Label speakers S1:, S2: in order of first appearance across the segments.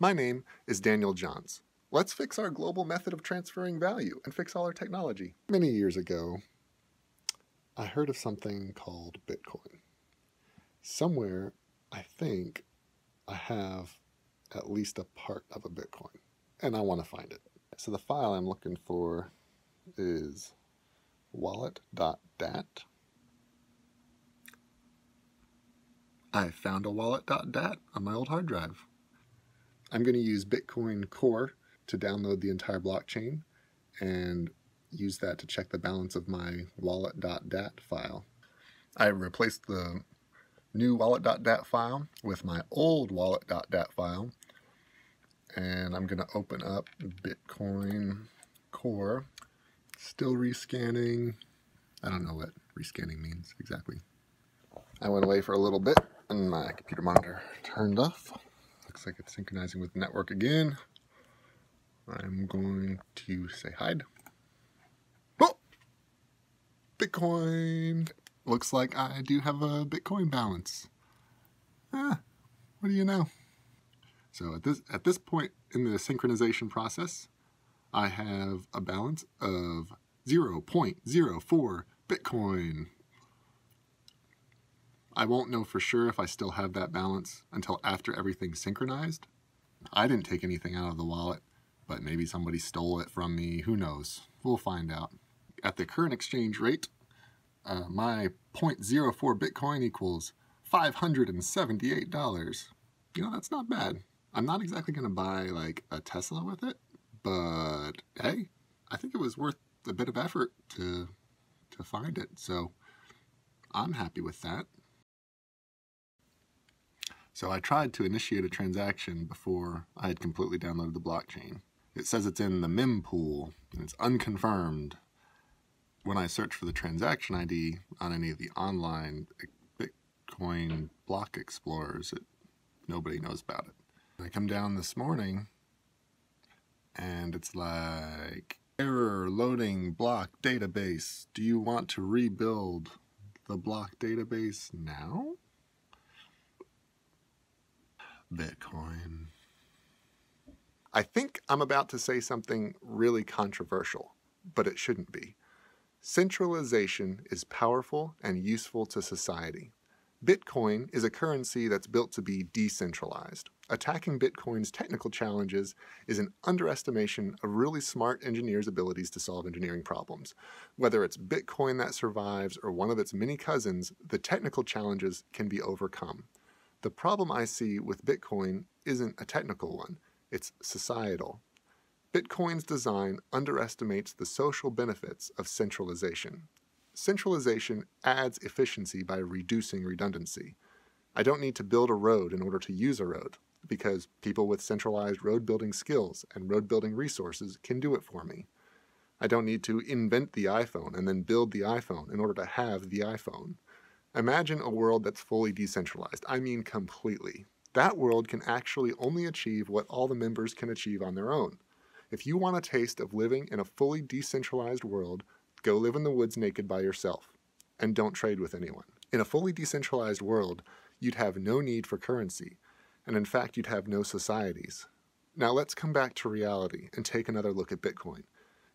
S1: My name is Daniel Johns. Let's fix our global method of transferring value and fix all our technology. Many years ago, I heard of something called Bitcoin. Somewhere, I think I have at least a part of a Bitcoin, and I want to find it. So the file I'm looking for is wallet.dat. I found a wallet.dat on my old hard drive. I'm going to use Bitcoin Core to download the entire blockchain and use that to check the balance of my wallet.dat file. I replaced the new wallet.dat file with my old wallet.dat file, and I'm going to open up Bitcoin Core. Still rescanning. I don't know what rescanning means exactly. I went away for a little bit and my computer monitor turned off. Looks like it's synchronizing with the network again. I'm going to say hide. Oh! Bitcoin! Looks like I do have a Bitcoin balance. What do you know? So at this point in the synchronization process, I have a balance of 0.04 Bitcoin. I won't know for sure if I still have that balance until after everything's synchronized. I didn't take anything out of the wallet, but maybe somebody stole it from me. Who knows? We'll find out. At the current exchange rate, my 0.04 Bitcoin equals $578. You know, that's not bad. I'm not exactly going to buy like a Tesla with it, but hey, I think it was worth a bit of effort to find it. So I'm happy with that. So I tried to initiate a transaction before I had completely downloaded the blockchain. It says it's in the mempool and it's unconfirmed. When I search for the transaction ID on any of the online Bitcoin block explorers, nobody knows about it. I come down this morning and it's like, error loading block database. Do you want to rebuild the block database now? Bitcoin. I think I'm about to say something really controversial, but it shouldn't be. Centralization is powerful and useful to society. Bitcoin is a currency that's built to be decentralized. Attacking Bitcoin's technical challenges is an underestimation of really smart engineers' abilities to solve engineering problems. Whether it's Bitcoin that survives or one of its many cousins, the technical challenges can be overcome. The problem I see with Bitcoin isn't a technical one, it's societal. Bitcoin's design underestimates the social benefits of centralization. Centralization adds efficiency by reducing redundancy. I don't need to build a road in order to use a road, because people with centralized road building skills and road building resources can do it for me. I don't need to invent the iPhone and then build the iPhone in order to have the iPhone. Imagine a world that's fully decentralized. I mean completely. That world can actually only achieve what all the members can achieve on their own. If you want a taste of living in a fully decentralized world, go live in the woods naked by yourself, and don't trade with anyone. In a fully decentralized world, you'd have no need for currency, and in fact you'd have no societies. Now let's come back to reality and take another look at Bitcoin.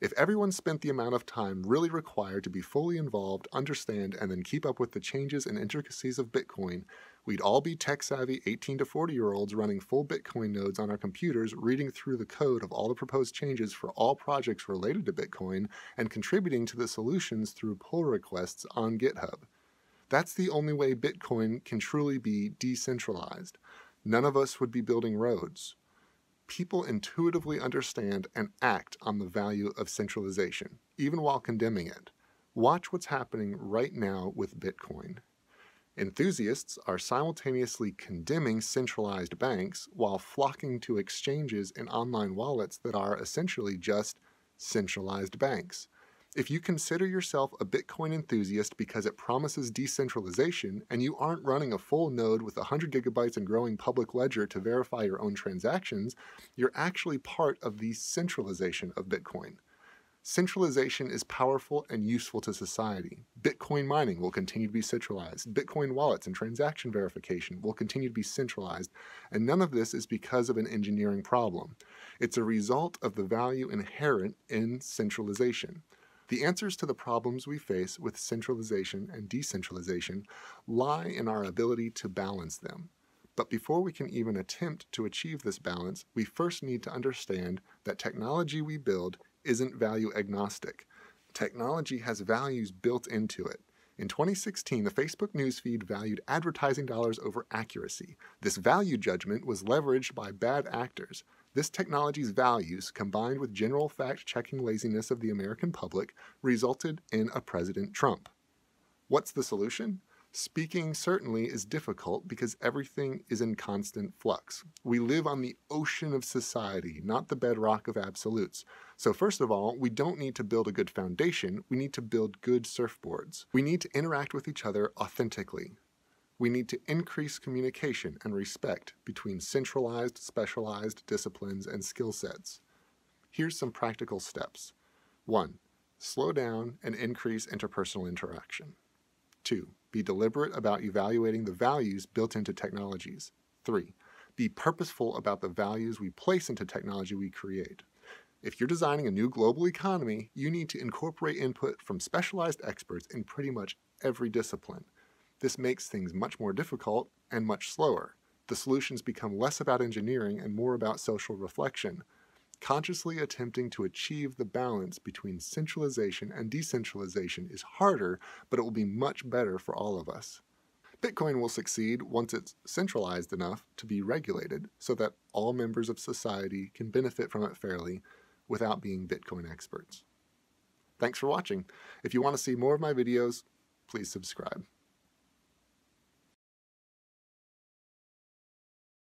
S1: If everyone spent the amount of time really required to be fully involved, understand, and then keep up with the changes and intricacies of Bitcoin, we'd all be tech-savvy 18 to 40-year-olds running full Bitcoin nodes on our computers, reading through the code of all the proposed changes for all projects related to Bitcoin, and contributing to the solutions through pull requests on GitHub. That's the only way Bitcoin can truly be decentralized. None of us would be building roads. People intuitively understand and act on the value of centralization, even while condemning it. Watch what's happening right now with Bitcoin. Enthusiasts are simultaneously condemning centralized banks while flocking to exchanges and online wallets that are essentially just centralized banks. If you consider yourself a Bitcoin enthusiast because it promises decentralization and you aren't running a full node with 100 gigabytes and growing public ledger to verify your own transactions, you're actually part of the centralization of Bitcoin. Centralization is powerful and useful to society. Bitcoin mining will continue to be centralized. Bitcoin wallets and transaction verification will continue to be centralized. And none of this is because of an engineering problem. It's a result of the value inherent in centralization. The answers to the problems we face with centralization and decentralization lie in our ability to balance them. But before we can even attempt to achieve this balance, we first need to understand that technology we build isn't value agnostic. Technology has values built into it. In 2016, the Facebook newsfeed valued advertising dollars over accuracy. This value judgment was leveraged by bad actors. This technology's values, combined with general fact-checking laziness of the American public, resulted in a President Trump. What's the solution? Speaking certainly is difficult because everything is in constant flux. We live on the ocean of society, not the bedrock of absolutes. So first of all, we don't need to build a good foundation, we need to build good surfboards. We need to interact with each other authentically. We need to increase communication and respect between centralized, specialized disciplines and skill sets. Here's some practical steps. 1. Slow down and increase interpersonal interaction. 2. Be deliberate about evaluating the values built into technologies. 3. Be purposeful about the values we place into technology we create. If you're designing a new global economy, you need to incorporate input from specialized experts in pretty much every discipline. This makes things much more difficult and much slower. The solutions become less about engineering and more about social reflection. Consciously attempting to achieve the balance between centralization and decentralization is harder, but it will be much better for all of us. Bitcoin will succeed once it's centralized enough to be regulated so that all members of society can benefit from it fairly without being Bitcoin experts. Thanks for watching. If you want to see more of my videos, please subscribe.